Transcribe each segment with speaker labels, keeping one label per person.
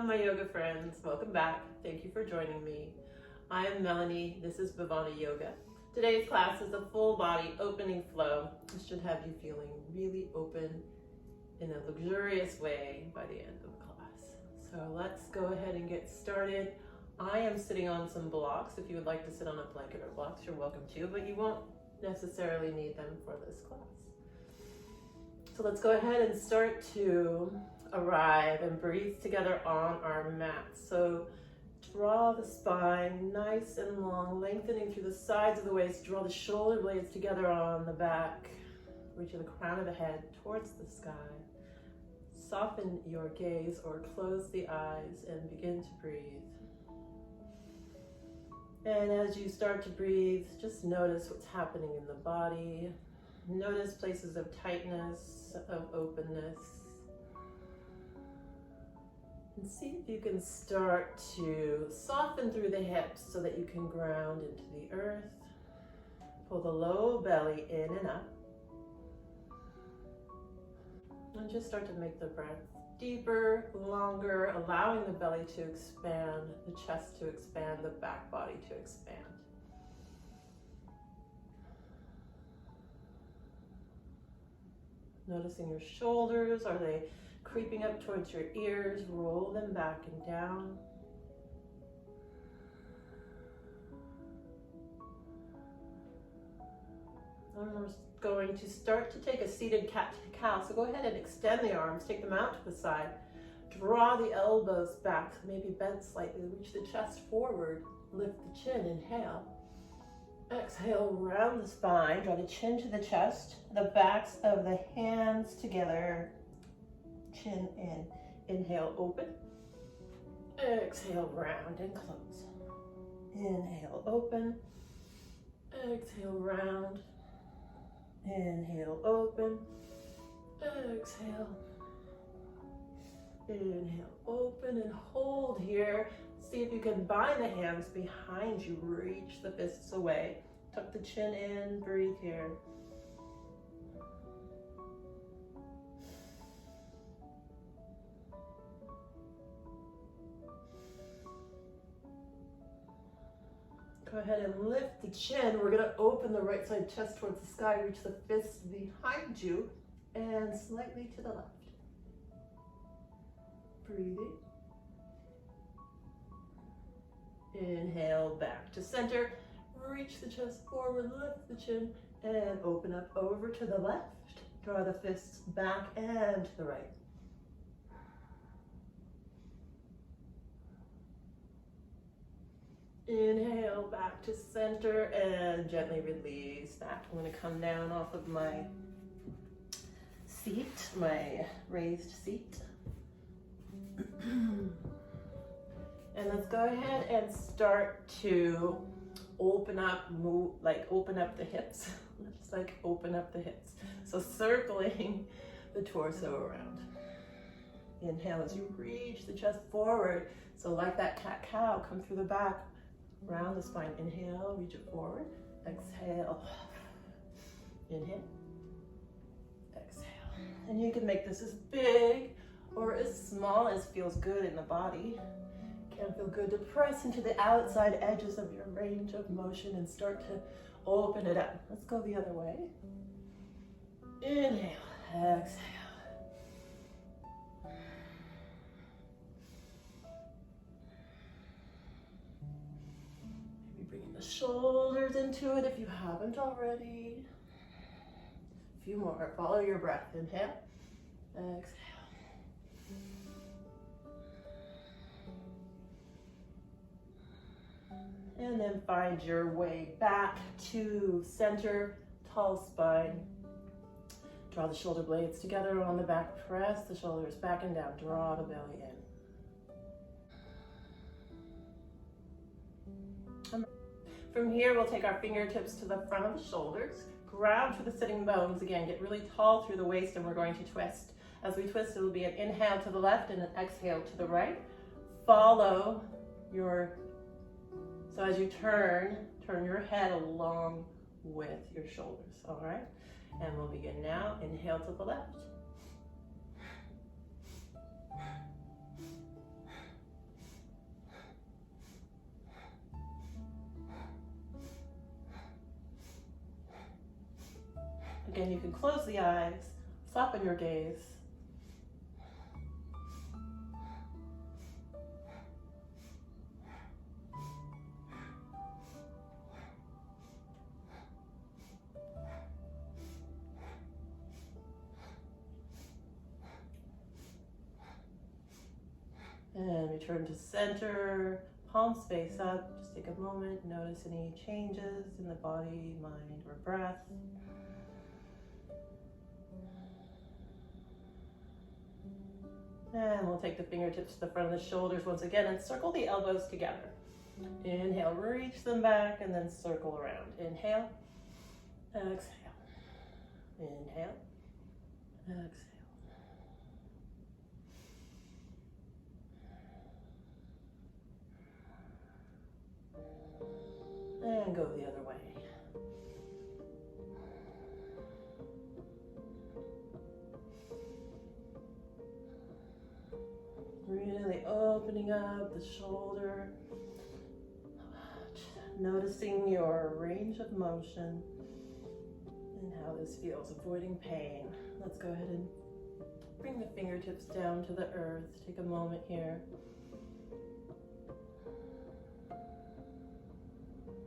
Speaker 1: my yoga friends. Welcome back. Thank you for joining me. I am Melanie. This is Bhavana Yoga. Today's class is a full body opening flow. This should have you feeling really open in a luxurious way by the end of the class. So let's go ahead and get started. I am sitting on some blocks. If you would like to sit on a blanket or blocks, you're welcome to, but you won't necessarily need them for this class. So let's go ahead and start to arrive and breathe together on our mat. So draw the spine nice and long, lengthening through the sides of the waist. Draw the shoulder blades together on the back, reaching the crown of the head towards the sky. Soften your gaze or close the eyes and begin to breathe. And as you start to breathe, just notice what's happening in the body. Notice places of tightness, of openness. And see if you can start to soften through the hips so that you can ground into the earth. Pull the low belly in and up. And just start to make the breath deeper, longer, allowing the belly to expand, the chest to expand, the back body to expand. Noticing your shoulders, are they creeping up towards your ears? Roll them back and down. And we're going to start to take a seated cat to cow. So go ahead and extend the arms, take them out to the side. Draw the elbows back, maybe bend slightly, reach the chest forward, lift the chin, inhale. Exhale, round the spine, draw the chin to the chest, the backs of the hands together, chin in. Inhale, open. Exhale, round and close. Inhale, open. Exhale, round. Inhale, open. Exhale. Inhale, open and hold here. See if you can bind the hands behind you. Reach the fists away. Tuck the chin in. Breathe here. Go ahead and lift the chin. We're going to open the right side chest towards the sky. Reach the fists behind you and slightly to the left. Breathing. Inhale, back to center. Reach the chest forward, lift the chin, and open up over to the left. Draw the fists back and to the right. Inhale, back to center, and gently release that. I'm going to come down off of my seat, my raised seat. And let's go ahead and start to open up, move, like open up the hips. Just like open up the hips. So circling the torso around. Inhale as you reach the chest forward. So like that cat-cow, come through the back, round the spine. Inhale, reach it forward. Exhale. Inhale. Exhale. And you can make this as big or as small as feels good in the body. Can feel good to press into the outside edges of your range of motion and start to open it up. Let's go the other way. Inhale, exhale. Maybe bringing the shoulders into it if you haven't already. A few more. Follow your breath. Inhale, exhale. And then find your way back to center, tall spine. Draw the shoulder blades together on the back. Press the shoulders back and down. Draw the belly in. From here, we'll take our fingertips to the front of the shoulders. Ground through the sitting bones. Again, get really tall through the waist, and we're going to twist. As we twist, it will be an inhale to the left and an exhale to the right. Follow your... So as you turn your head along with your shoulders, all right? And we'll begin now. Inhale to the left. Again, you can close the eyes, soften your gaze. And return to center, palms face up. Just take a moment, notice any changes in the body, mind, or breath. And we'll take the fingertips to the front of the shoulders once again and circle the elbows together. Inhale, reach them back and then circle around. Inhale, exhale. Inhale, exhale. And go the other way. Really opening up the shoulder, noticing your range of motion and how this feels, avoiding pain. Let's go ahead and bring the fingertips down to the earth. Take a moment here.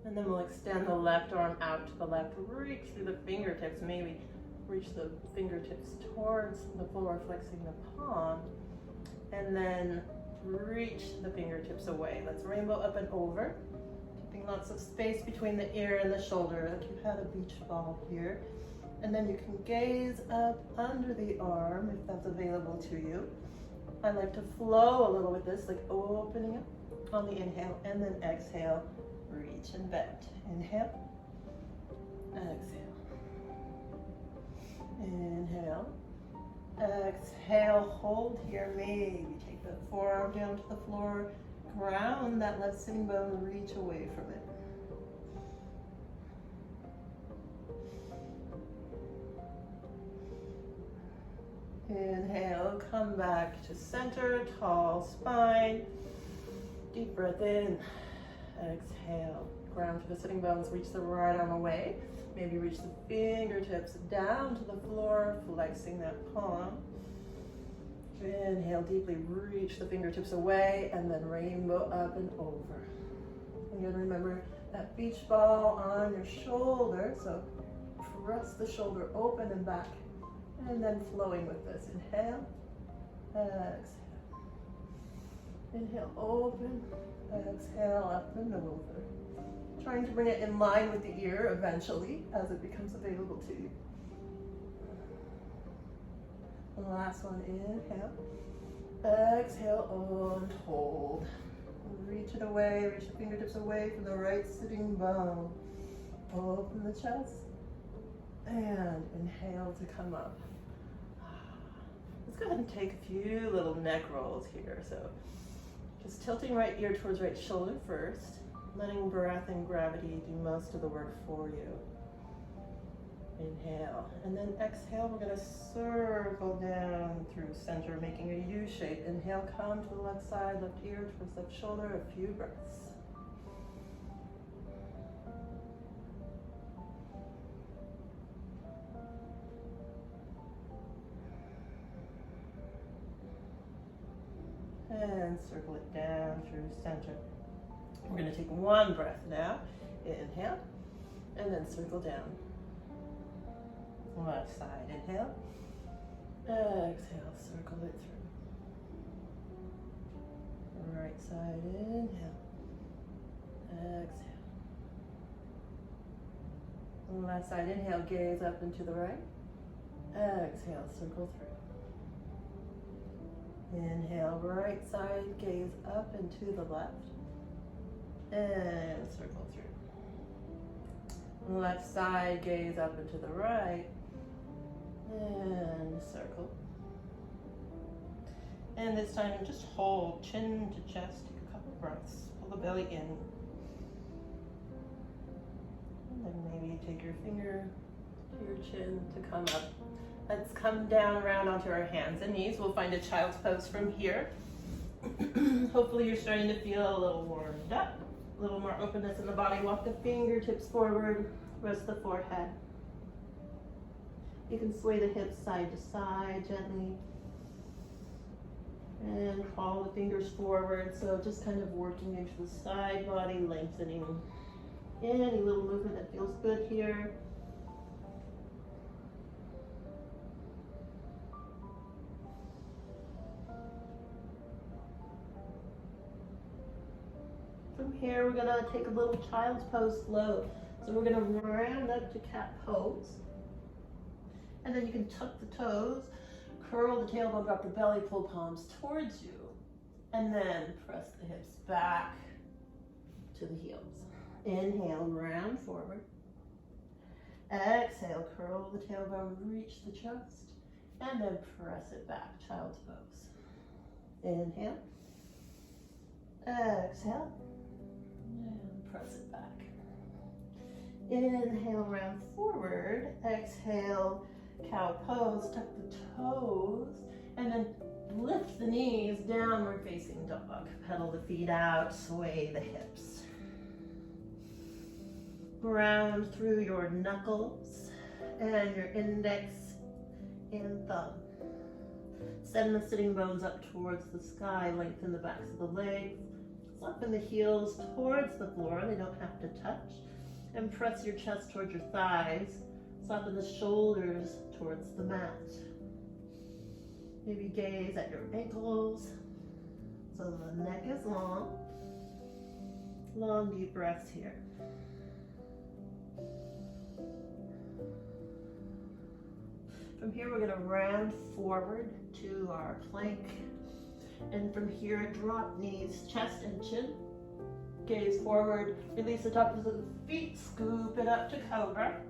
Speaker 1: And then we'll extend the left arm out to the left. Reach through the fingertips, maybe reach the fingertips towards the floor, flexing the palm. And then reach the fingertips away. Let's rainbow up and over, keeping lots of space between the ear and the shoulder, like you had a beach ball here. And then you can gaze up under the arm if that's available to you. I like to flow a little with this, like opening up on the inhale, and then exhale, reach and bend. Inhale, exhale, inhale. Exhale, hold here, maybe take the forearm down to the floor, ground that left sitting bone, reach away from it. Inhale, come back to center, tall spine, deep breath in, exhale, ground to the sitting bones, reach the right arm away. Maybe reach the fingertips down to the floor, flexing that palm. Inhale deeply, reach the fingertips away, and then rainbow up and over. Again, remember that beach ball on your shoulder, so press the shoulder open and back, and then flowing with this. Inhale, exhale. Inhale, open, exhale, up and over. Trying to bring it in line with the ear eventually as it becomes available to you. And the last one, inhale, exhale, and hold. Reach it away, reach the fingertips away from the right sitting bone. Open the chest, and inhale to come up. Let's go ahead and take a few little neck rolls here. So just tilting right ear towards right shoulder first. Letting breath and gravity do most of the work for you. Inhale, and then exhale, we're gonna circle down through center, making a U shape. Inhale, come to the left side, left ear towards left shoulder, a few breaths. And circle it down through center. We're going to take one breath now. Inhale, and then circle down. Left side, inhale. Exhale, circle it through. Right side, inhale. Exhale. Left side, inhale, gaze up and to the right. Exhale, circle through. Inhale, right side, gaze up and to the left. And circle through. Left side, gaze up and to the right. And circle. And this time, just hold chin to chest. Take a couple breaths. Pull the belly in. And then maybe take your finger to your chin to come up. Let's come down around onto our hands and knees. We'll find a child's pose from here. Hopefully you're starting to feel a little warmed up. A little more openness in the body. Walk the fingertips forward, rest the forehead. You can sway the hips side to side gently. And crawl the fingers forward, so just kind of working into the side body, lengthening any little movement that feels good here. From here, we're gonna take a little child's pose flow. So we're gonna round up to cat pose. And then you can tuck the toes, curl the tailbone, drop the belly, pull palms towards you. And then press the hips back to the heels. Inhale, round forward. Exhale, curl the tailbone, reach the chest. And then press it back, child's pose. Inhale. Exhale. And press it back. Inhale, round forward. Exhale, cow pose, tuck the toes, and then lift the knees, downward facing dog. Pedal the feet out, sway the hips. Ground through your knuckles and your index and thumb. Send the sitting bones up towards the sky, lengthen the backs of the legs. Soften the heels towards the floor, they don't have to touch. And press your chest towards your thighs. Soften the shoulders towards the mat. Maybe gaze at your ankles so the neck is long. Long, deep breaths here. From here, we're gonna round forward to our plank. And from here, drop knees, chest and chin. Gaze forward, release the tops of the feet, scoop it up to cobra.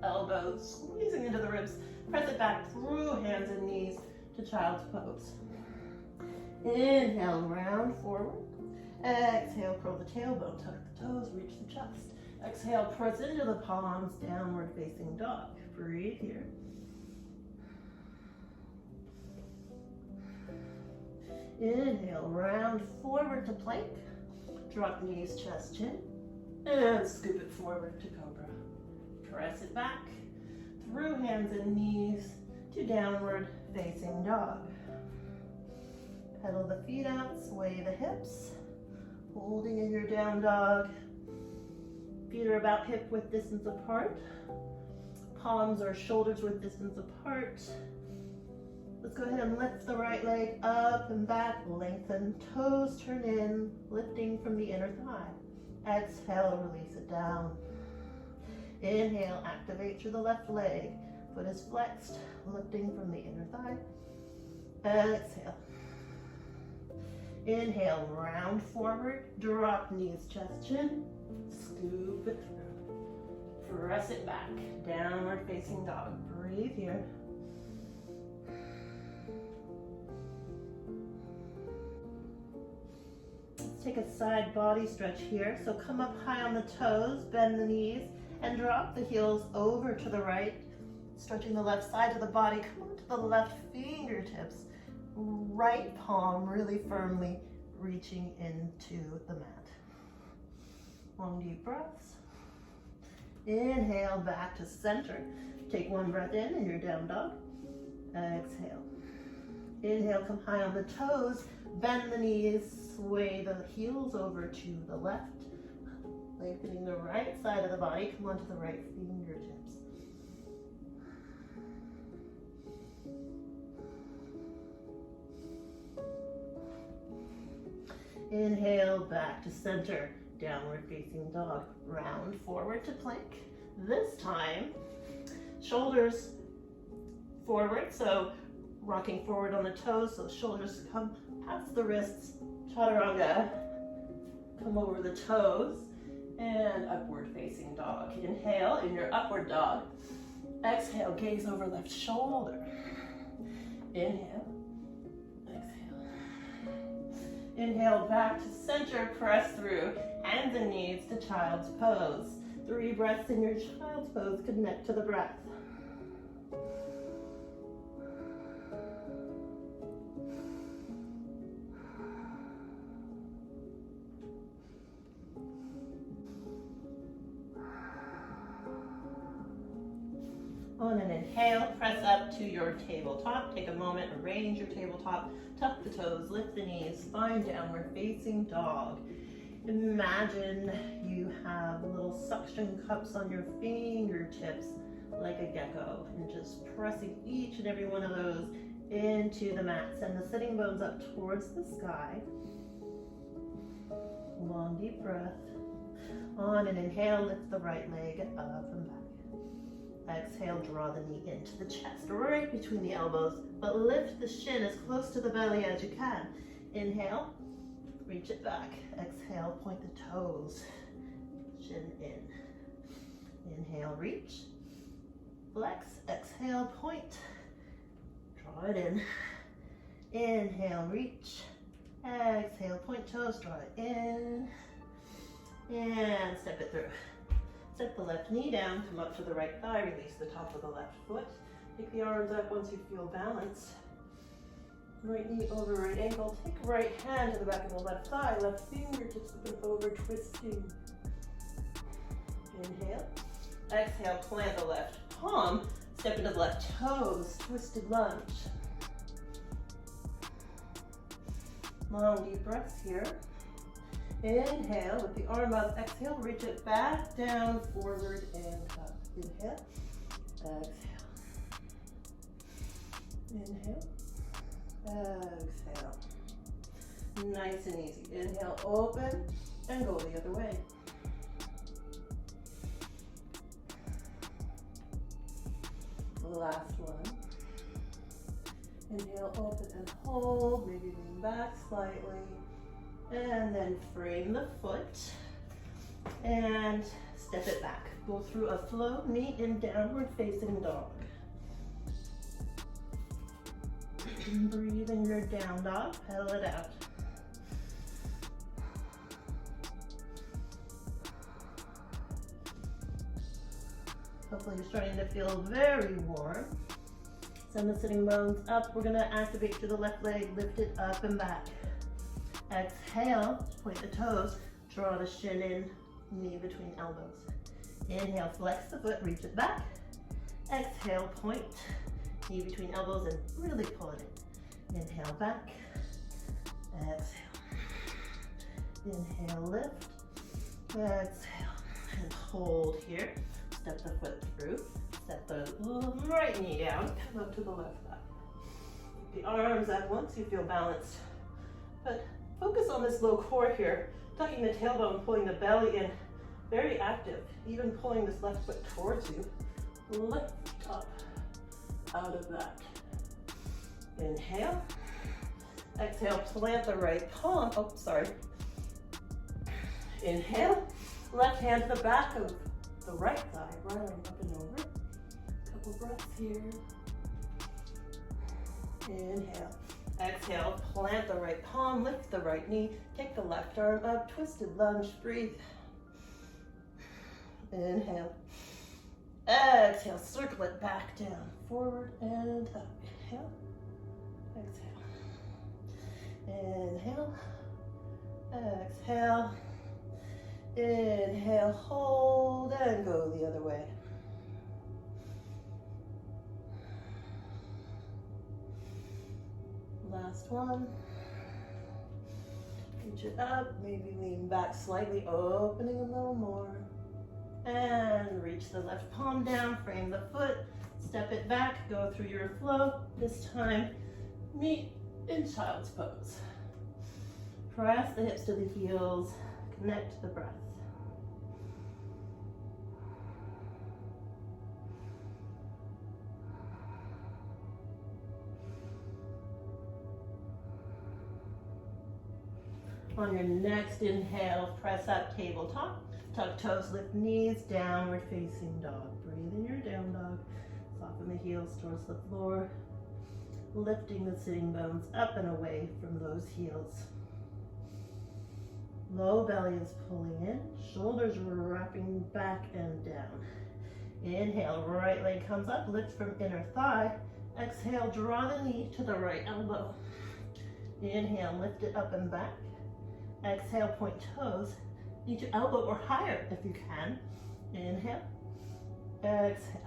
Speaker 1: Elbows squeezing into the ribs. Press it back through hands and knees to child's pose. Inhale, round forward. Exhale, curl the tailbone, tuck the toes, reach the chest. Exhale, press into the palms, downward facing dog. Breathe here. Inhale, round forward to plank. Drop knees, chest, chin. And scoop it forward to cobra. Press it back through hands and knees to downward facing dog. Pedal the feet out, sway the hips. Holding in your down dog. Feet are about hip width distance apart. Palms are shoulders width distance apart. Let's go ahead and lift the right leg up and back. Lengthen, toes turn in, lifting from the inner thigh. Exhale, release it down. Inhale, activate through the left leg. Foot is flexed, lifting from the inner thigh. Exhale. Inhale, round forward, drop knees, chest, chin. Scoop it through. Press it back, downward facing dog. Breathe here. Let's take a side body stretch here. So come up high on the toes, bend the knees, and drop the heels over to the right, stretching the left side of the body. Come on to the left fingertips. Right palm really firmly reaching into the mat. Long deep breaths. Inhale back to center. Take one breath in your down dog. Exhale. Inhale, come high on the toes. Bend the knees, sway the heels over to the left. Lengthening the right side of the body. Come onto the right fingertips. Inhale, back to center, downward facing dog. Round forward to plank. This time, shoulders forward, so rocking forward on the toes, so shoulders come past the wrists. Chaturanga, come over the toes, and upward facing dog. Inhale in your upward dog. Exhale, gaze over left shoulder. Inhale. Inhale back to center, press through, hands and knees to child's pose. 3 breaths in your child's pose, connect to the breath. On an inhale, press up to your tabletop. Take a moment, arrange your tabletop, tuck the toes, lift the knees, find downward facing dog. Imagine you have little suction cups on your fingertips like a gecko, and just pressing each and every one of those into the mat. Send the sitting bones up towards the sky. Long deep breath. On an inhale, lift the right leg up and back. Exhale, draw the knee into the chest, right between the elbows, but lift the shin as close to the belly as you can. Inhale, reach it back. Exhale, point the toes, shin in. Inhale, reach, flex, exhale, point, draw it in. Inhale, reach, exhale, point toes, draw it in, and step it through. Step the left knee down, come up to the right thigh, release the top of the left foot. Take the arms up once you feel balanced. Right knee over right ankle. Take right hand to the back of the left thigh, left fingertips up and over, twisting. Inhale. Exhale, plant the left palm, step into the left toes, twisted lunge. Long deep breaths here. Inhale with the arm up, exhale, reach it back, down, forward, and up. Inhale, exhale. Inhale, exhale. Nice and easy. Inhale, open, and go the other way. Last one. Inhale, open and hold, maybe lean back slightly. And then frame the foot and step it back. Go through a flow, knee in downward facing dog. Breathe in your down dog, pedal it out. Hopefully you're starting to feel very warm. Send the sitting bones up. We're gonna activate through the left leg, lift it up and back. Exhale, point the toes, draw the shin in, knee between elbows. Inhale, flex the foot, reach it back. Exhale, point, knee between elbows and really pull it in. Inhale, back. Exhale. Inhale, lift. Exhale, and hold here. Step the foot through. Step the right knee down, come up to the left thigh. Keep the arms up once you feel balanced. But focus on this low core here, tucking the tailbone, pulling the belly in, very active, even pulling this left foot towards you. Lift up out of that. Inhale. Exhale, plant the right palm. Oh, sorry. Inhale. Left hand to the back of the right thigh, right arm up and over. Couple breaths here. Inhale. Exhale, plant the right palm, lift the right knee, take the left arm up, twisted lunge, breathe. Inhale. Exhale, circle it back down, forward and up. Inhale. Exhale. Inhale. Exhale. Inhale, hold, and go the other way. Last one. Reach it up, maybe lean back slightly, opening a little more. And reach the left palm down, frame the foot, step it back, go through your flow. This time, meet in child's pose. Press the hips to the heels, connect the breath. On your next inhale, press up, tabletop. Tuck toes, lift knees, downward facing dog. Breathe in your down dog. Soften the heels towards the floor. Lifting the sitting bones up and away from those heels. Low belly is pulling in. Shoulders wrapping back and down. Inhale, right leg comes up. Lift from inner thigh. Exhale, draw the knee to the right elbow. Inhale, lift it up and back. Exhale, point toes, knee to elbow or higher if you can. Inhale, exhale.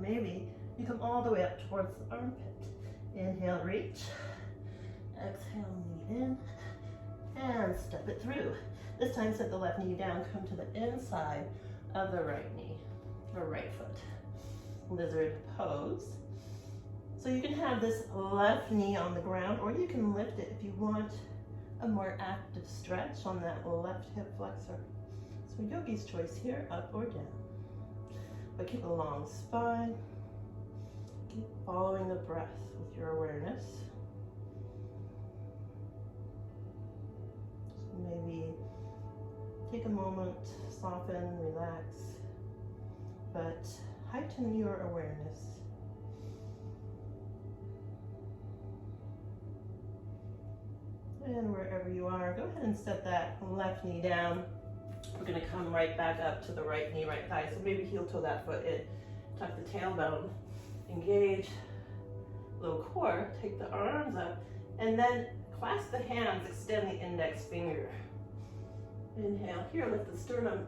Speaker 1: maybe you come all the way up towards the armpit. Inhale, reach. Exhale, knee in. And step it through. This time set the left knee down, come to the inside of the right knee, or right foot. Lizard pose. So you can have this left knee on the ground, or you can lift it if you want a more active stretch on that left hip flexor. So yogi's choice here, up or down. But keep a long spine. Keep following the breath with your awareness. So maybe take a moment, soften, relax, but heighten your awareness. And wherever you are, go ahead and set that left knee down. We're gonna come right back up to the right knee, right thigh. So maybe heel toe that foot in. Tuck the tailbone, engage low core, take the arms up, and then clasp the hands, extend the index finger. Inhale here, lift the sternum,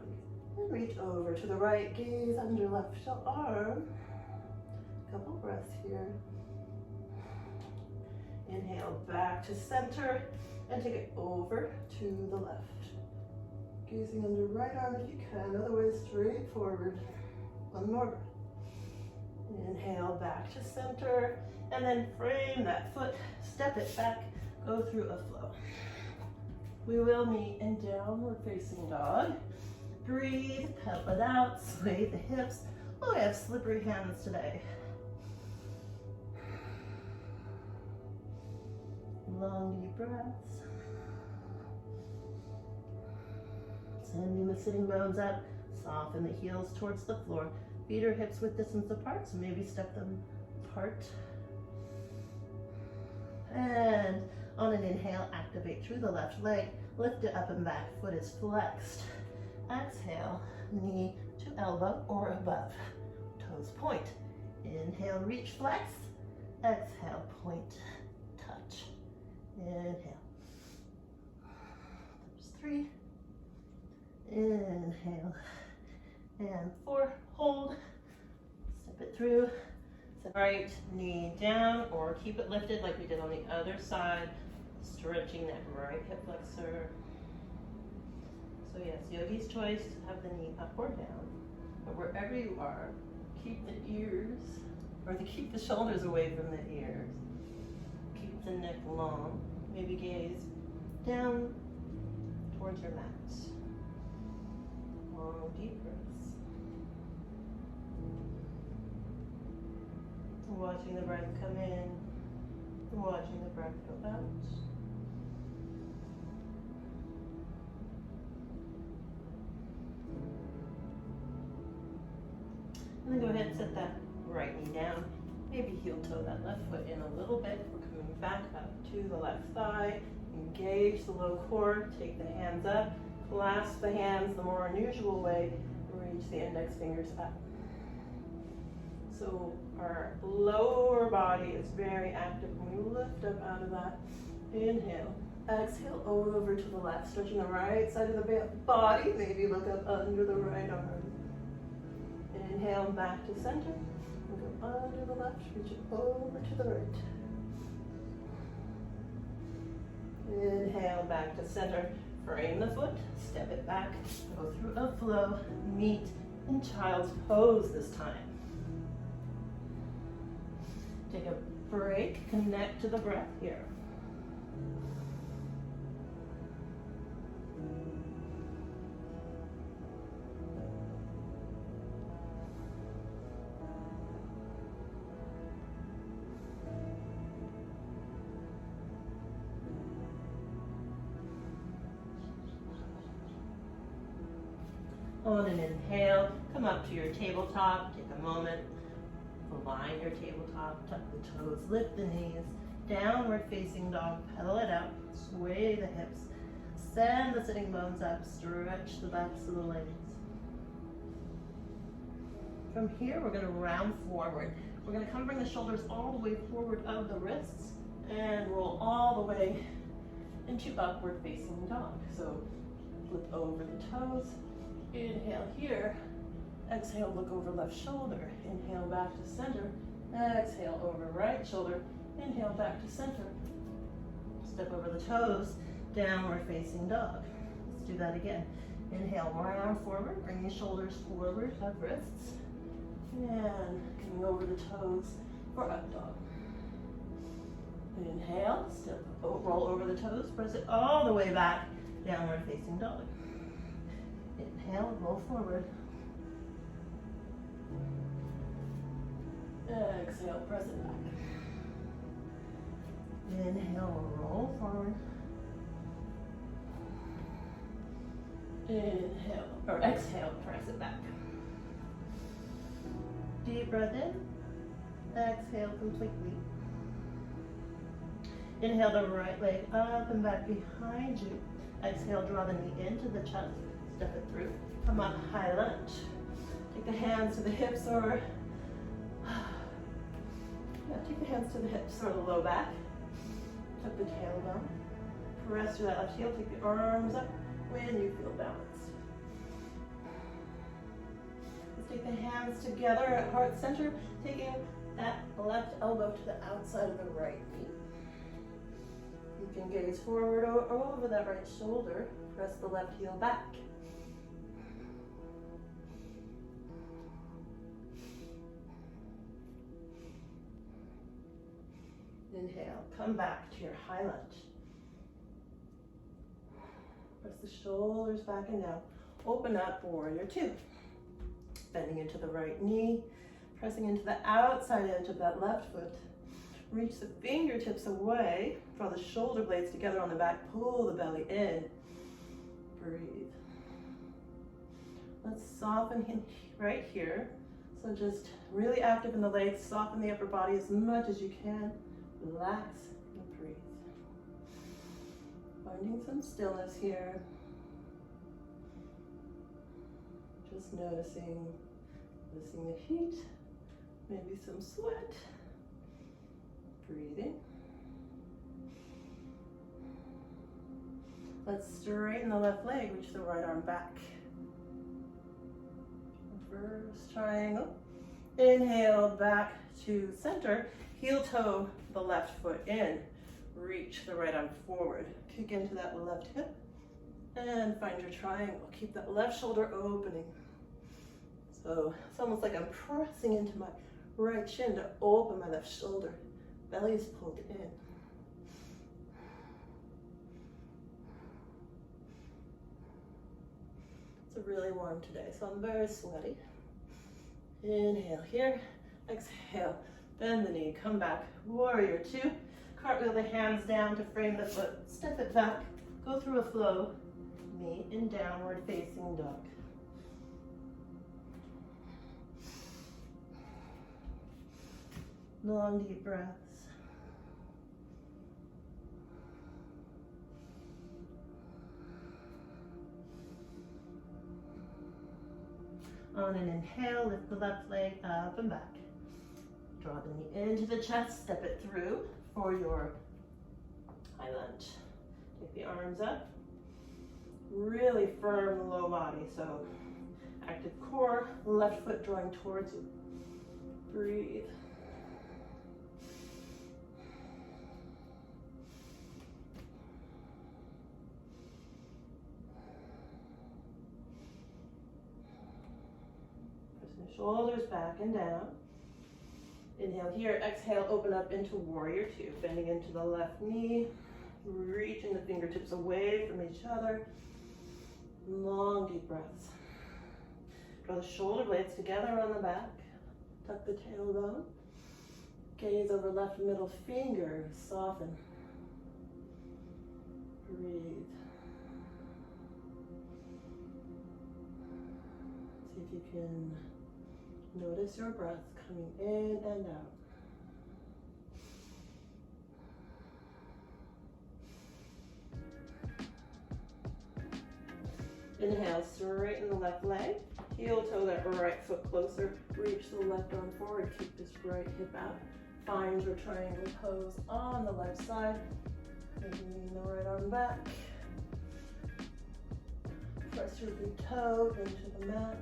Speaker 1: and reach over to the right, gaze under left arm. Couple breaths here. Inhale back to center, and take it over to the left. Gazing under right arm if you can, otherwise straight forward. One more breath. Inhale back to center, and then frame that foot, step it back, go through a flow. We will meet in downward facing dog. Breathe, pedal it out, sway the hips. Oh, I have slippery hands today. Long deep breaths. Sending the sitting bones up, soften the heels towards the floor. Feet or hips width distance apart, so maybe step them apart. And on an inhale, activate through the left leg, lift it up and back, foot is flexed. Exhale, knee to elbow or above, toes point. Inhale, reach, flex. Exhale, point, touch. Inhale. There's 3. Inhale. And 4, hold. Step it through. Set right knee down or keep it lifted like we did on the other side. Stretching that right hip flexor. So yes, yogi's choice, have the knee up or down. But wherever you are, keep the ears, or keep the shoulders away from the ears. Keep the neck long. Maybe gaze down towards your mat. Long, deep breaths. Watching the breath come in, watching the breath go out. And then go ahead and set that right knee down. Maybe heel toe that left foot in a little bit. We're coming back up to the left thigh. Engage the low core, take the hands up, clasp the hands the more unusual way, reach the index fingers up. So our lower body is very active when we lift up out of that. Inhale, exhale over to the left, stretching the right side of the body, maybe look up under the right arm. Inhale back to center, and go under the left, reach it over to the right. Inhale back to center, frame the foot, step it back, go through a flow, meet in child's pose this time. Take a break, connect to the breath here. On an inhale, come up to your tabletop, take a moment, align your tabletop, tuck the toes, lift the knees, downward facing dog, pedal it out, sway the hips, send the sitting bones up, stretch the backs of the legs. From here, we're gonna round forward. We're gonna bring the shoulders all the way forward of the wrists and roll all the way into upward facing dog. So flip over the toes. Inhale here, Exhale, look over left shoulder. Inhale, back to center. Exhale, over right shoulder. Inhale, back to center. Step over the toes, downward facing dog. Let's do that again. Inhale, right arm forward, bring your shoulders forward, up wrists. And coming over the toes for up dog. Inhale, step, roll over the toes, press it all the way back, downward facing dog. Inhale, roll forward. Exhale, press it back. Inhale, roll forward. Inhale, or exhale, press it back. Deep breath in, exhale completely. Inhale the right leg up and back behind you. Exhale, draw the knee into the chest, step it through. Come on, high lunge. Take the hands to the hips or, take the hands to the hips or the low back. Tuck the tailbone. Press through that left heel, take the arms up when you feel balanced. Let's take the hands together at heart center, taking that left elbow to the outside of the right knee. You can gaze forward or over that right shoulder. Press the left heel back. Inhale, come back to your high lunge. Press the shoulders back and down. Open up, warrior two. Bending into the right knee, pressing into the outside edge of that left foot. Reach the fingertips away, draw the shoulder blades together on the back, pull the belly in. Breathe. Let's soften right here. So just really active in the legs, soften the upper body as much as you can. Relax and breathe. Finding some stillness here. Just noticing the heat, maybe some sweat. Breathing. Let's straighten the left leg, reach the right arm back. Reverse triangle. Inhale, back to center. Heel toe the left foot in. Reach the right arm forward. Kick into that left hip. And find your triangle. Keep that left shoulder opening. So it's almost like I'm pressing into my right shin to open my left shoulder. Belly is pulled in. It's really warm today, so I'm very sweaty. Inhale here, exhale, bend the knee, come back, warrior two. Cartwheel the hands down to frame the foot, step it back, go through a flow, knee in downward facing dog. Long deep breaths. On an inhale, lift the left leg up and back. Draw the knee into the chest, step it through for your high lunge. Take the arms up. Really firm low body, so active core, left foot drawing towards you. Breathe. Shoulders back and down. Inhale here, exhale, open up into warrior two. Bending into the left knee, reaching the fingertips away from each other. Long deep breaths. Draw the shoulder blades together on the back. Tuck the tailbone. Gaze over left middle finger, soften. Breathe. See if you can notice your breath coming in and out. Inhale, straighten the left leg. Heel toe that right foot closer. Reach the left arm forward. Keep this right hip out. Find your triangle pose on the left side. Bringing the right arm back. Press your big toe into the mat.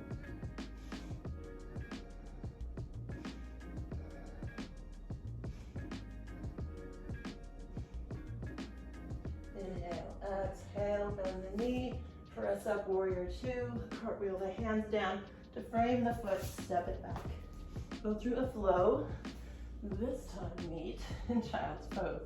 Speaker 1: Inhale, exhale, bend the knee, press up, warrior two, cartwheel the hands down to frame the foot, step it back. Go through a flow, this time meet in child's pose.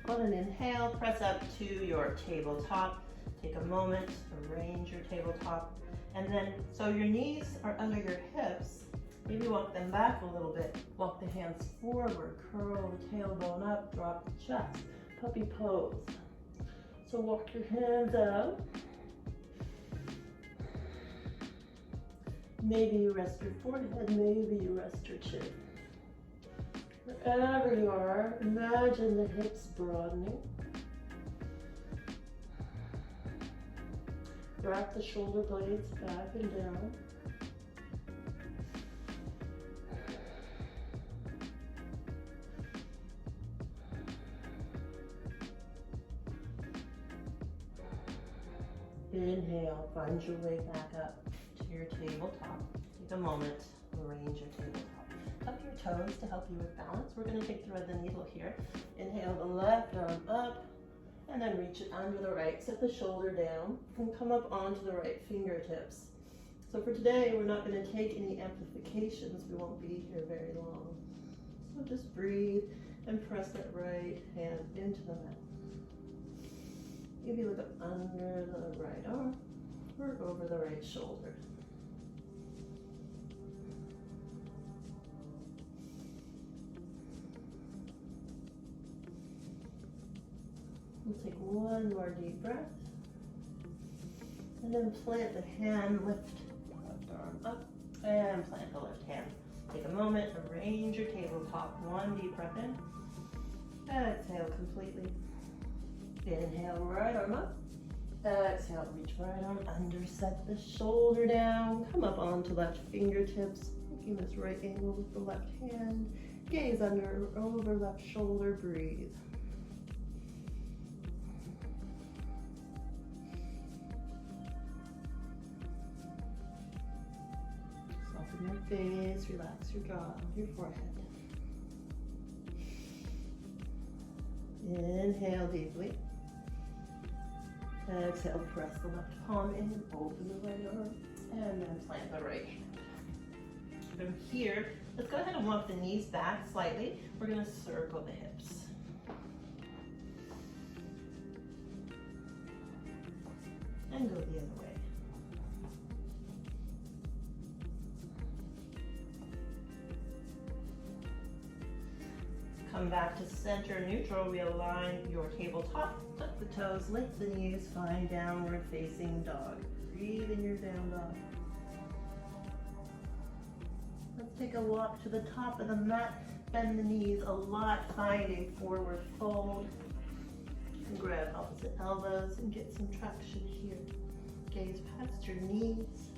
Speaker 1: On an inhale, press up to your tabletop. Take a moment, arrange your tabletop. And then, so your knees are under your hips. Maybe walk them back a little bit. Walk the hands forward, curl the tailbone up, drop the chest. Puppy pose. So walk your hands out. Maybe you rest your forehead, maybe you rest your chin. Wherever you are, imagine the hips broadening. Wrap the shoulder blades back and down. Inhale, find your way back up to your tabletop. Take a moment, arrange your tabletop. Tuck your toes to help you with balance. We're going to take thread the needle here. Inhale the left arm up, and then reach it under the right. Set the shoulder down and come up onto the right fingertips. So for today, we're not going to take any amplifications. We won't be here very long. So just breathe and press that right hand into the mat. Maybe look up under the right arm or over the right shoulder. We'll take one more deep breath. And then plant the hand, lift the left arm up, and plant the left hand. Take a moment, arrange your tabletop. One deep breath in. Exhale completely. Inhale, right arm up. Exhale, reach right arm under, set the shoulder down. Come up onto left fingertips, making this right angle with the left hand. Gaze under, over left shoulder, breathe. Soften your face, relax your jaw, your forehead. Inhale deeply. Exhale, press the left palm in, open the right arm, and then plant the right hand. From here, let's go ahead and walk the knees back slightly. We're going to circle the hips. And go the other way. Come back to center neutral, realign your tabletop, tuck the toes, lift the knees, find downward facing dog. Breathe in your down dog. Let's take a walk to the top of the mat, bend the knees a lot, find a forward fold. You can grab opposite elbows and get some traction here. Gaze past your knees.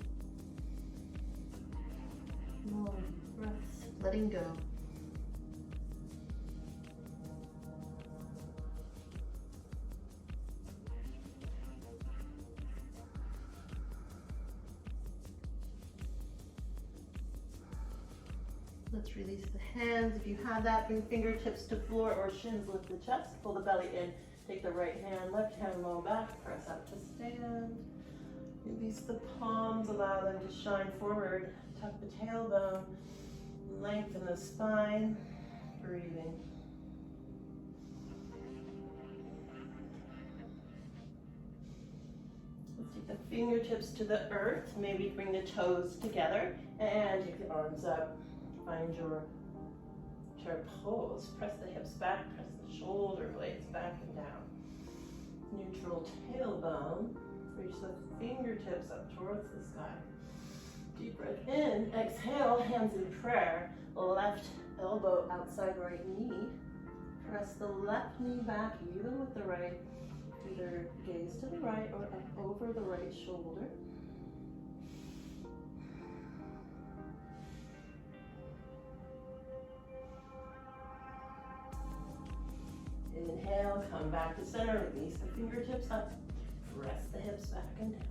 Speaker 1: Long breaths, letting go. Let's release the hands. If you have that, bring fingertips to floor or shins, lift the chest, pull the belly in. Take the right hand, left hand low back, press up to stand. Release the palms, allow them to shine forward. Tuck the tailbone, lengthen the spine, breathing. Let's take the fingertips to the earth. Maybe bring the toes together and take the arms up. Find your chair pose. Press the hips back, press the shoulder blades back and down. Neutral tailbone. Reach the fingertips up towards the sky. Deep breath in. Exhale, hands in prayer. Left elbow outside right knee. Press the left knee back even with the right. Either gaze to the right or up over the right shoulder. Inhale, come back to center, release the fingertips up, press the hips back and down.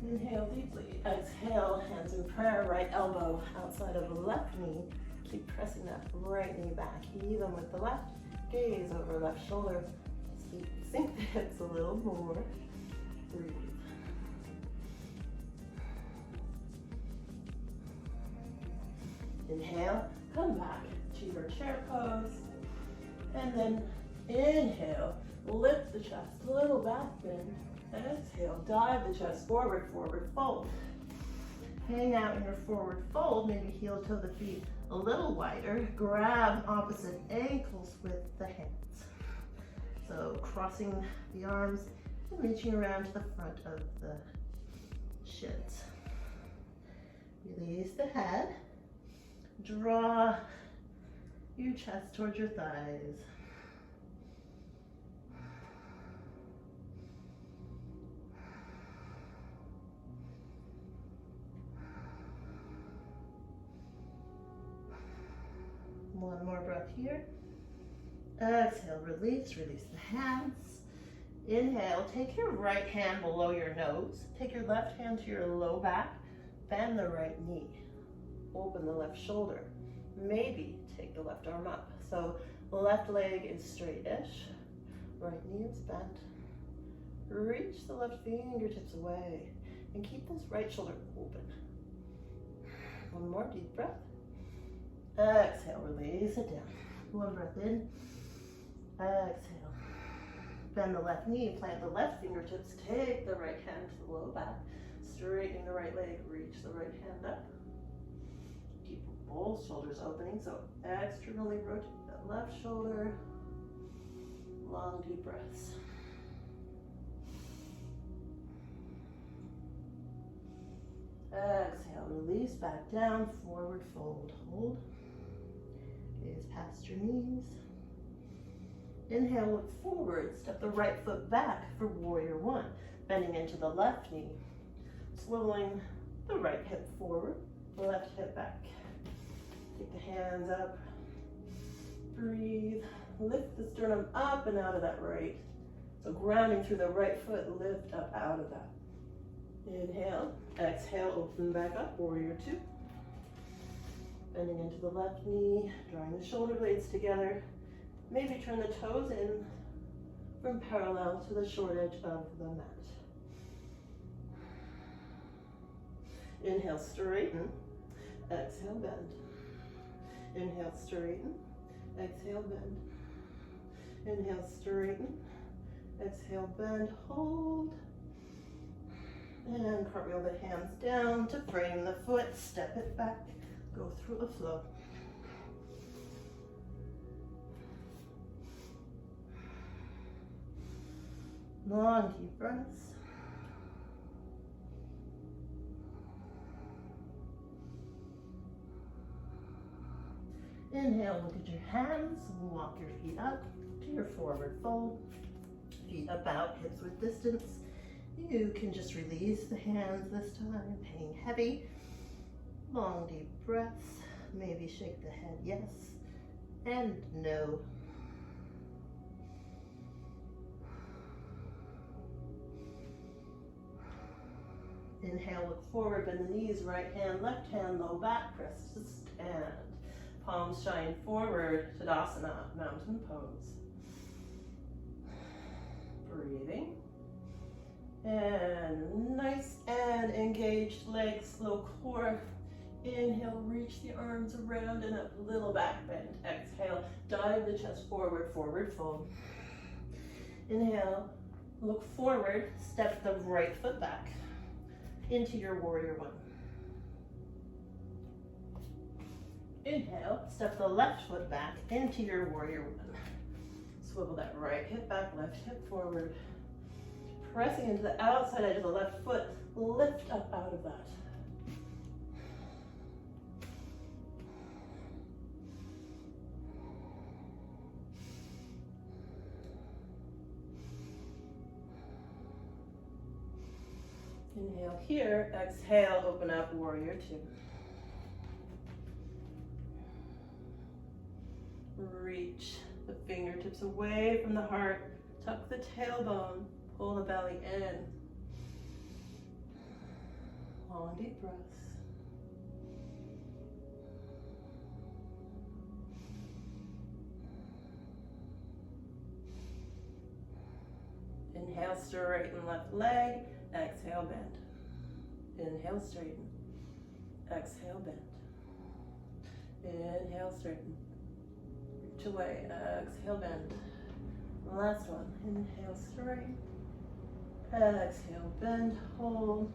Speaker 1: Inhale deeply, exhale, hands in prayer, right elbow outside of the left knee. Keep pressing that right knee back, even with the left. Gaze over left shoulder. Sink the hips a little more. Breathe. Inhale, come back to your chair pose. And then inhale, lift the chest, a little back bend. Exhale, dive the chest forward, forward fold. Hang out in your forward fold, maybe heel toe the feet a little wider. Grab opposite ankles with the hands. So crossing the arms and reaching around to the front of the shins. Release the head. Draw your chest towards your thighs. One more breath here. Exhale, release the hands. Inhale, take your right hand below your nose. Take your left hand to your low back. Bend the right knee. Open the left shoulder. Maybe take the left arm up. So left leg is straight-ish. Right knee is bent. Reach the left fingertips away. And keep this right shoulder open. One more deep breath. Exhale, release it down. One breath in. Exhale. Bend the left knee, plant the left fingertips, take the right hand to the low back, straightening the right leg, reach the right hand up. Keep both shoulders opening, so externally rotate that left shoulder. Long, deep breaths. Exhale, release back down, forward fold, hold. Gaze past your knees. Inhale, look forward, step the right foot back for warrior one. Bending into the left knee, swiveling the right hip forward, left hip back. Take the hands up, breathe, lift the sternum up and out of that right. So grounding through the right foot, lift up out of that. Inhale, exhale, open back up, warrior two. Bending into the left knee, drawing the shoulder blades together. Maybe turn the toes in from parallel to the short edge of the mat. Inhale, straighten. Exhale, bend. Inhale, straighten. Exhale, bend. Inhale, straighten. Exhale, bend, hold. And cartwheel the hands down to frame the foot, step it back, go through a flow. Long, deep breaths. Inhale, look at your hands, walk your feet up to your forward fold. Feet about, hips width distance. You can just release the hands this time, hang heavy. Long, deep breaths. Maybe shake the head yes and no. Inhale, look forward, bend the knees, right hand, left hand, low back, press to stand. Palms shine forward, Tadasana, mountain pose. Breathing. And nice and engaged legs, slow core. Inhale, reach the arms around and up, little back bend. Exhale, dive the chest forward, forward fold. Inhale, look forward, step the right foot back into your warrior one. Inhale, step the left foot back into your warrior one. Swivel that right hip back, left hip forward. Pressing into the outside edge of the left foot, lift up out of that. Inhale here, exhale, open up, warrior two. Reach The fingertips away from the heart. Tuck the tailbone. Pull the belly in. Long deep breaths. Inhale, straighten left leg. Exhale, bend. Inhale, straighten. Exhale, bend. Inhale, straighten. Reach away. Exhale, bend. Last one. Inhale, straighten. Exhale, bend, hold.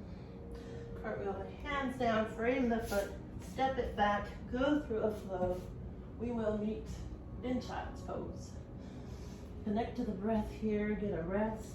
Speaker 1: Cartwheel the hands down, frame the foot, step it back, go through a flow. We will meet in child's pose. Connect to the breath here, get a rest.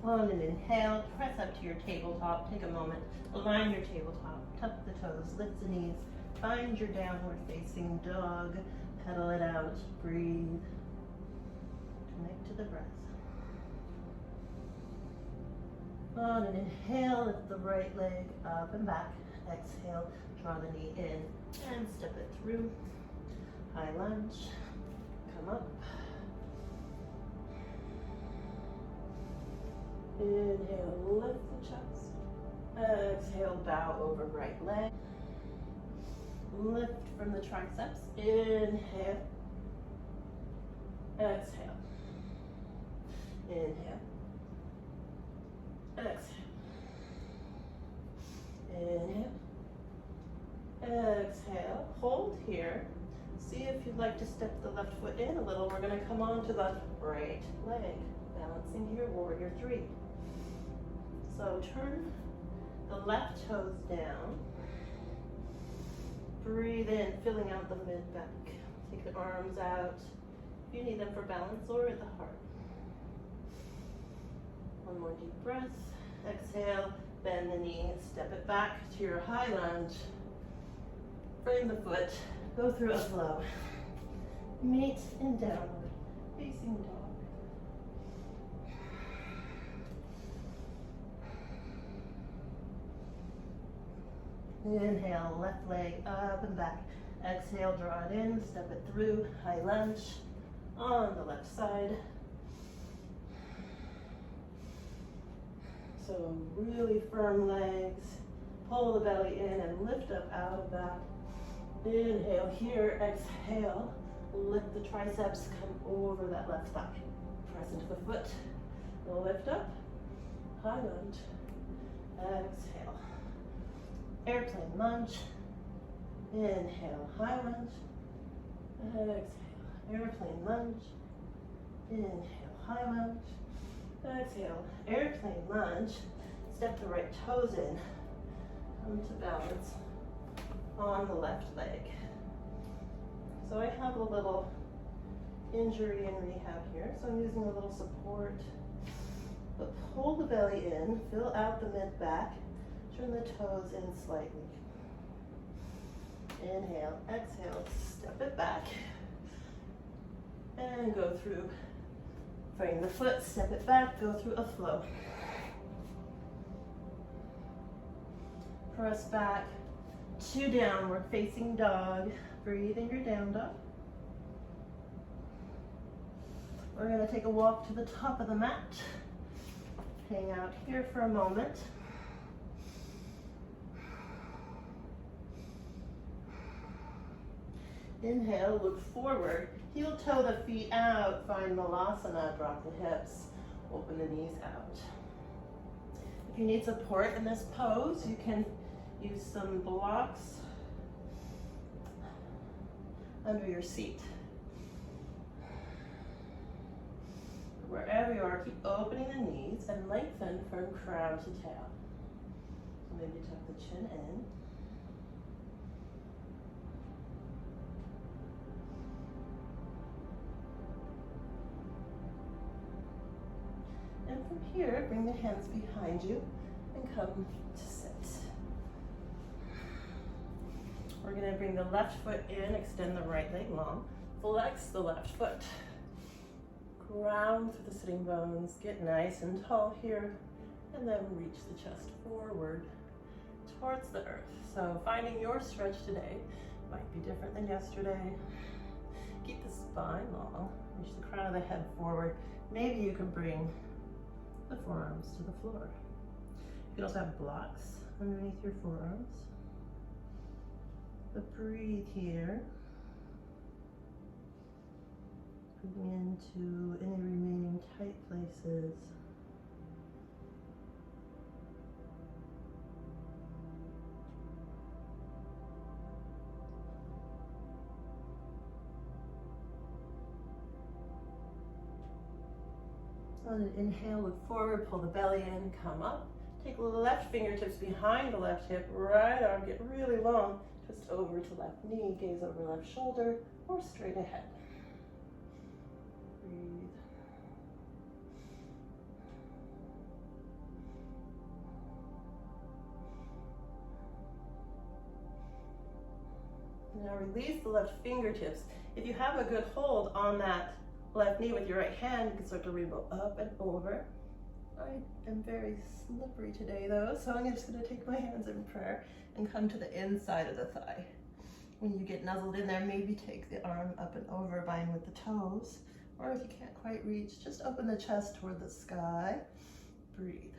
Speaker 1: On an inhale, press up to your tabletop. Take a moment, align your tabletop, tuck the toes, lift the knees, find your downward facing dog, pedal it out, breathe, connect to the breath. On an inhale, lift the right leg up and back. Exhale, draw the knee in and step it through. High lunge, come up. Inhale, lift the chest. Exhale, bow over right leg. Lift from the triceps. Inhale. Exhale. Inhale. Exhale. Inhale. Exhale. Hold here. See if you'd like to step the left foot in a little. We're going to come on to the right leg. Balancing here, warrior three. So turn the left toes down. Breathe in, filling out the mid-back. Take the arms out if you need them for balance or at the heart. One more deep breath. Exhale, bend the knee, step it back to your high lunge. Frame the foot, go through a flow. Meet in downward facing dog. Inhale, left leg up and back. Exhale, draw it in, step it through, high lunge on the left side. So really firm legs, pull the belly in and lift up out of that. Inhale here, exhale, lift the triceps, come over that left thigh. Press into the foot, lift up, high lunge, exhale. Airplane lunge, inhale, high lunge, exhale, airplane lunge, inhale, high lunge, exhale, airplane lunge, step the right toes in, come to balance on the left leg. So I have a little injury in rehab here, so I'm using a little support, but pull the belly in, fill out the mid-back, turn the toes in slightly. Inhale, exhale, step it back. And go through, frame the foot, step it back, go through a flow. Press back to downward facing dog. Breathe in your down dog. We're going to take a walk to the top of the mat. Hang out here for a moment. Inhale, look forward, heel toe the feet out, find Malasana, drop the hips, open the knees out. If you need support in this pose, you can use some blocks under your seat. Wherever you are, keep opening the knees and lengthen from crown to tail. So maybe tuck the chin in. And from here, bring the hands behind you and come to sit. We're gonna bring the left foot in, extend the right leg long, flex the left foot. Ground through the sitting bones, get nice and tall here, and then reach the chest forward towards the earth. So finding your stretch today might be different than yesterday. Keep the spine long, reach the crown of the head forward. Maybe you can bring the forearms to the floor. You can also have blocks underneath your forearms. But breathe here. Breathing into any remaining tight places. On an inhale, look forward, pull the belly in, come up. Take the left fingertips behind the left hip, right arm, get really long. Twist over to left knee, gaze over left shoulder, or straight ahead. Breathe. Now release the left fingertips. If you have a good hold on that left knee with your right hand, you can start to rainbow up and over. I am very slippery today though, so I'm just gonna take my hands in prayer and come to the inside of the thigh. When you get nuzzled in there, maybe take the arm up and over, bind with the toes, or if you can't quite reach, just open the chest toward the sky. Breathe.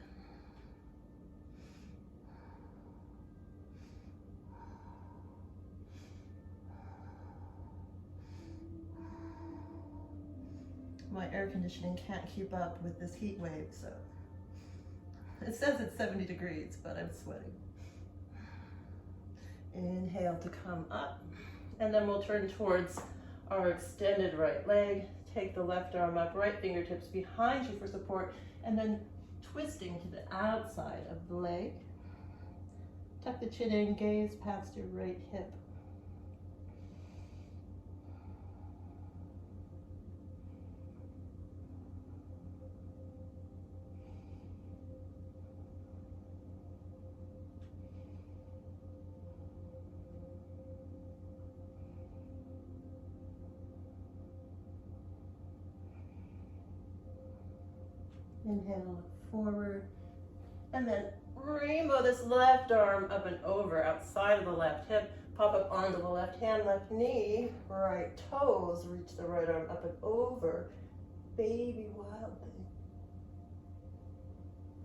Speaker 1: My air conditioning can't keep up with this heat wave, so it says it's 70 degrees, but I'm sweating. Inhale to come up, and then we'll turn towards our extended right leg. Take the left arm up, right fingertips behind you for support, and then twisting to the outside of the leg. Tuck the chin in, gaze past your right hip. Inhale, look forward, and then rainbow this left arm up and over outside of the left hip. Pop up onto the left hand, left knee, right toes. Reach the right arm up and over. Baby wild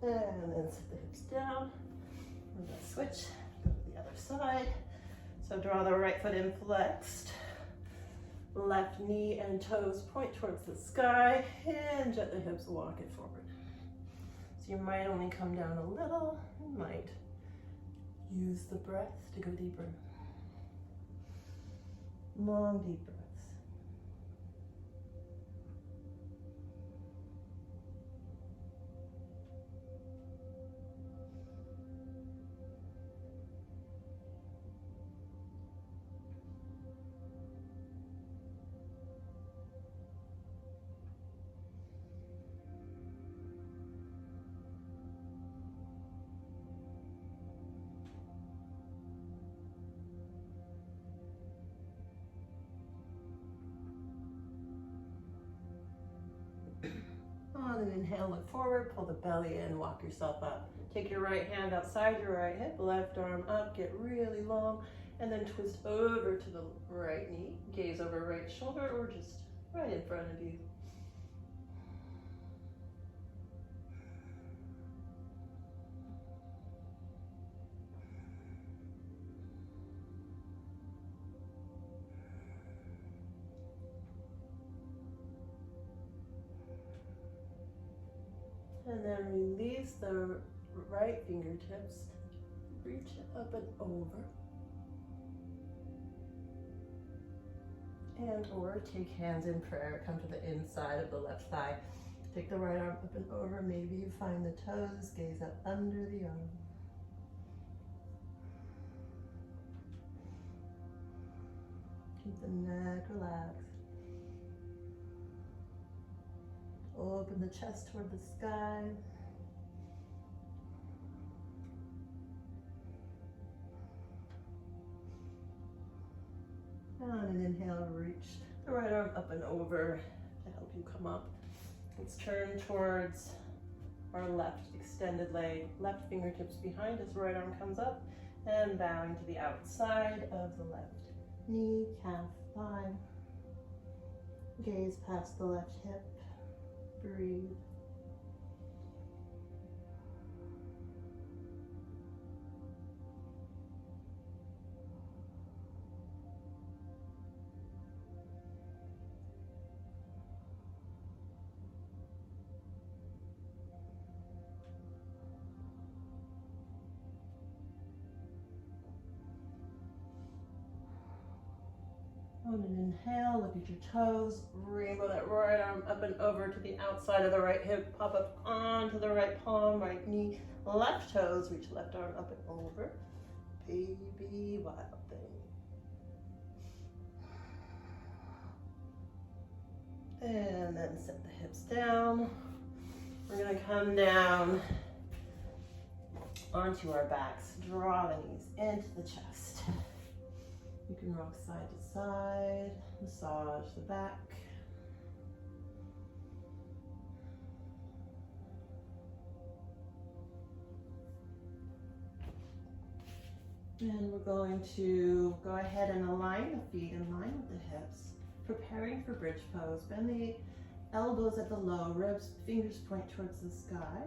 Speaker 1: thing. And then sit the hips down. We're gonna switch, go to the other side. So draw the right foot in flexed. Left knee and toes point towards the sky. Hinge at the hips, walk it forward. So you might only come down a little. You might use the breath to go deeper. Long, deep breaths. On an inhale, look forward, pull the belly in, walk yourself up. Take your right hand outside your right hip, left arm up, get really long, and then twist over to the right knee, gaze over right shoulder, or just right in front of you. And then release the right fingertips, reach up and over. And or take hands in prayer, come to the inside of the left thigh. Take the right arm up and over, maybe you find the toes, gaze up under the arm. Keep the neck relaxed. Open the chest toward the sky. On an inhale, reach the right arm up and over to help you come up. Let's turn towards our left extended leg, left fingertips behind as right arm comes up, and bowing to the outside of the left knee, calf, thigh. Gaze past the left hip. Breathe. On an inhale, look at your toes, rainbow that right arm up and over to the outside of the right hip, pop up onto the right palm, right knee, left toes, reach left arm up and over, baby wild thing. And then set the hips down. We're gonna come down onto our backs, draw the knees into the chest. You can rock side to side, massage the back. And we're going to go ahead and align the feet in line with the hips, preparing for bridge pose. Bend the elbows at the low ribs, fingers point towards the sky.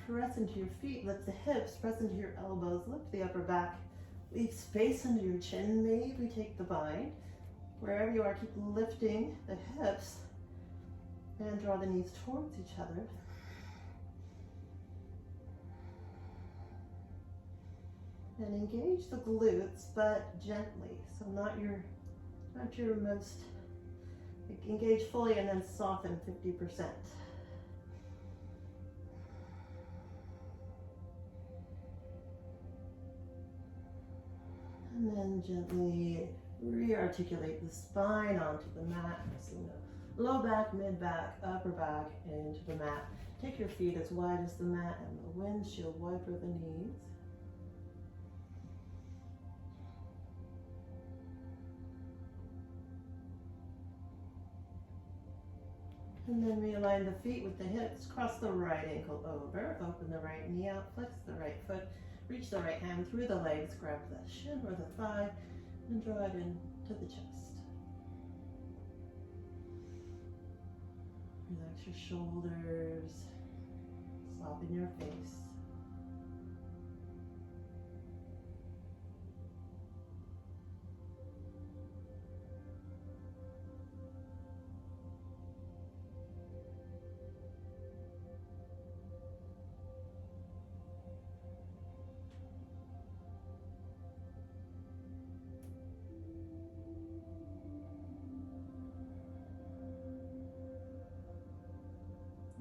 Speaker 1: Press into your feet, lift the hips, press into your elbows, lift the upper back. Leave space under your chin, maybe take the bind. Wherever you are, keep lifting the hips and draw the knees towards each other. And engage the glutes, but gently. So not your most, engage fully and then soften 50%. And then gently re-articulate the spine onto the mat, pressing the low back, mid back, upper back into the mat. Take your feet as wide as the mat and the windshield wiper the knees. And then realign the feet with the hips, cross the right ankle over, open the right knee out, flex the right foot, reach the right hand through the legs, grab the shin or the thigh, and draw it into the chest. Relax your shoulders, soften your face.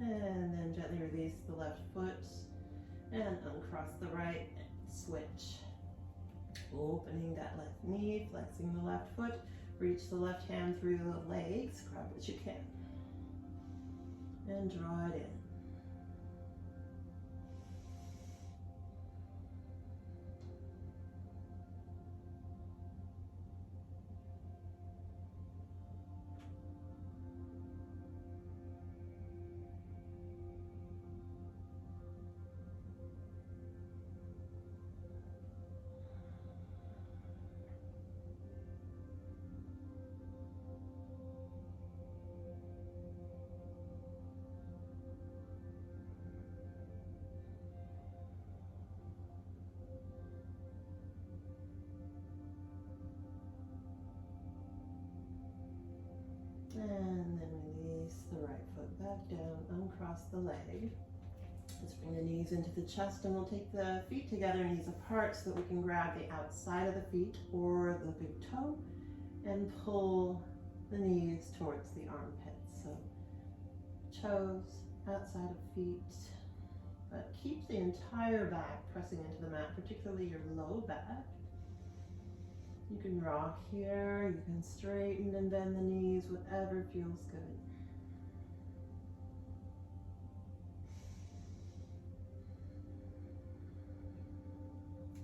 Speaker 1: And then gently release the left foot and uncross the right, switch. Opening that left knee, flexing the left foot, reach the left hand through the legs, grab what you can, and draw it in. And then release the right foot back down, uncross the leg. Let's bring the knees into the chest and we'll take the feet together, knees apart, so that we can grab the outside of the feet or the big toe and pull the knees towards the armpits. So toes, outside of feet, but keep the entire back pressing into the mat, particularly your low back. You can rock here, you can straighten and bend the knees, whatever feels good.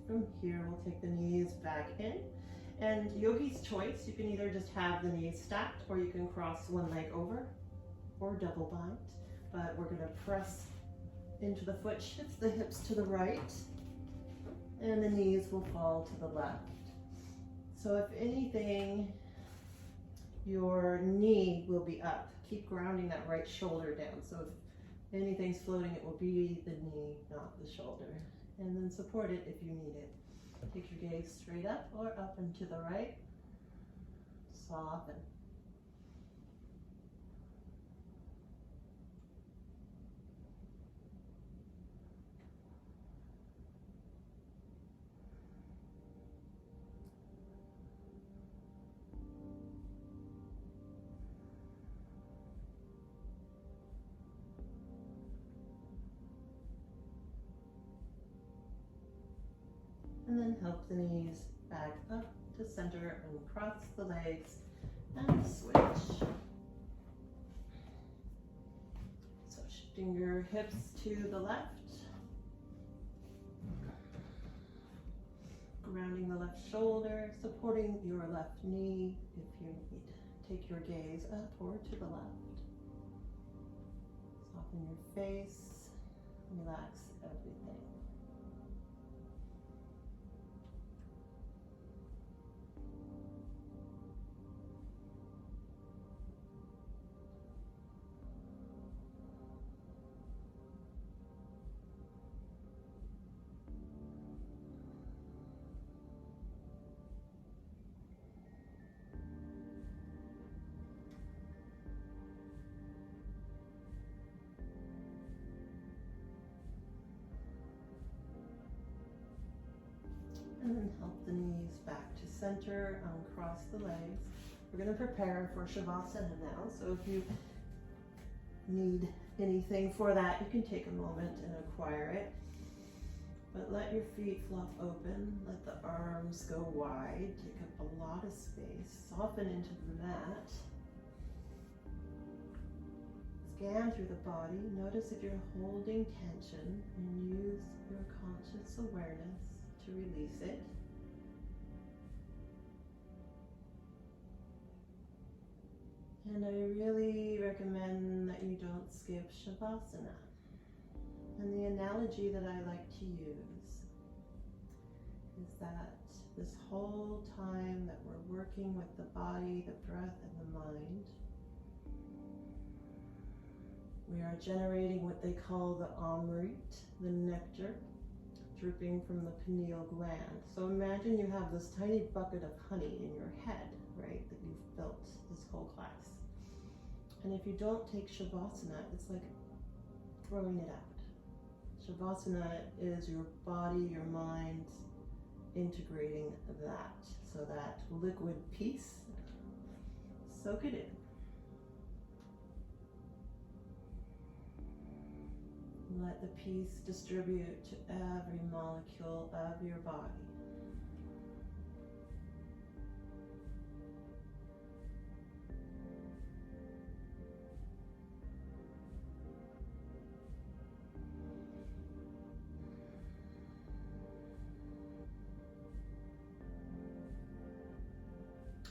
Speaker 1: From here, we'll take the knees back in And yogi's choice, you can either just have the knees stacked or you can cross one leg over or double bind. But we're gonna press into the foot, shift the hips to the right, and the knees will fall to the left. So if anything, your knee will be up. Keep grounding that right shoulder down. So if anything's floating, it will be the knee, not the shoulder. And then support it if you need it. Take your gaze straight up or up and to the right. Soften. And then help the knees back up to center and cross the legs and switch. So shifting your hips to the left. Grounding the left shoulder, supporting your left knee if you need. Take your gaze up or to the left. Soften your face, relax everything. And then help the knees back to center, uncross the legs. We're going to prepare for Shavasana now. So if you need anything for that, you can take a moment and acquire it. But let your feet flop open. Let the arms go wide. Take up a lot of space. Soften into the mat. Scan through the body. Notice if you're holding tension and use your conscious awareness to release it. And I really recommend that you don't skip Shavasana. And the analogy that I like to use is that this whole time that we're working with the body, the breath, and the mind, we are generating what they call the amrit, the nectar, dripping from the pineal gland. So imagine you have this tiny bucket of honey in your head, right, that you've built this whole class. And if you don't take Shavasana, it's like throwing it out. Shavasana is your body, your mind, integrating that. So that liquid peace, soak it in. Let the peace distribute to every molecule of your body.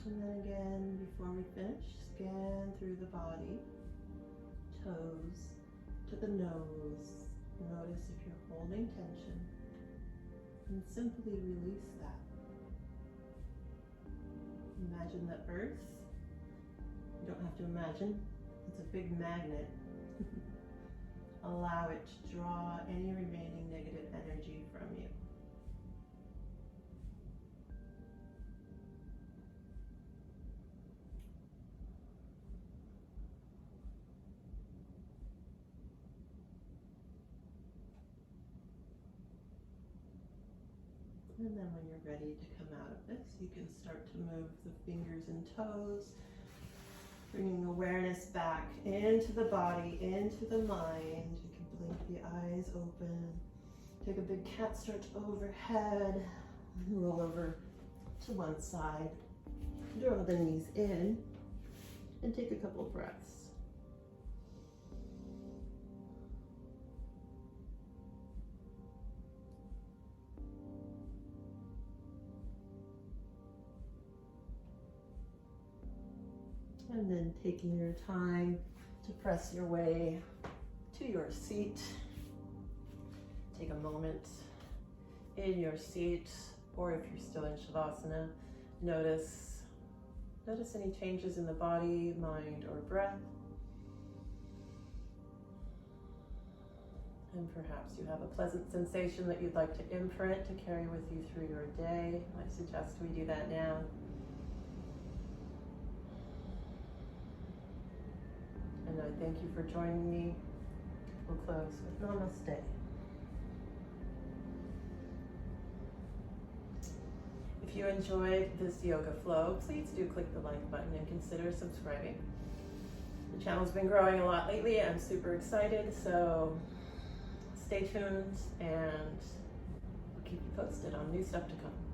Speaker 1: And then again, before we finish, scan through the body, toes to the nose. Notice if you're holding tension, and simply release that. Imagine the earth. You don't have to imagine, it's a big magnet. Allow it to draw any remaining negative energy from you. And then when you're ready to come out of this, you can start to move the fingers and toes, bringing awareness back into the body, into the mind. You can blink the eyes open. Take a big cat stretch overhead, and roll over to one side. Draw the knees in, and take a couple breaths. And then taking your time to press your way to your seat. Take a moment in your seat, or if you're still in Shavasana, notice any changes in the body, mind, or breath. And perhaps you have a pleasant sensation that you'd like to imprint to carry with you through your day. I suggest we do that now. And I thank you for joining me. We'll close with Namaste. If you enjoyed this yoga flow, please do click the like button and consider subscribing. The channel's been growing a lot lately. I'm super excited, so stay tuned and I'll keep you posted on new stuff to come.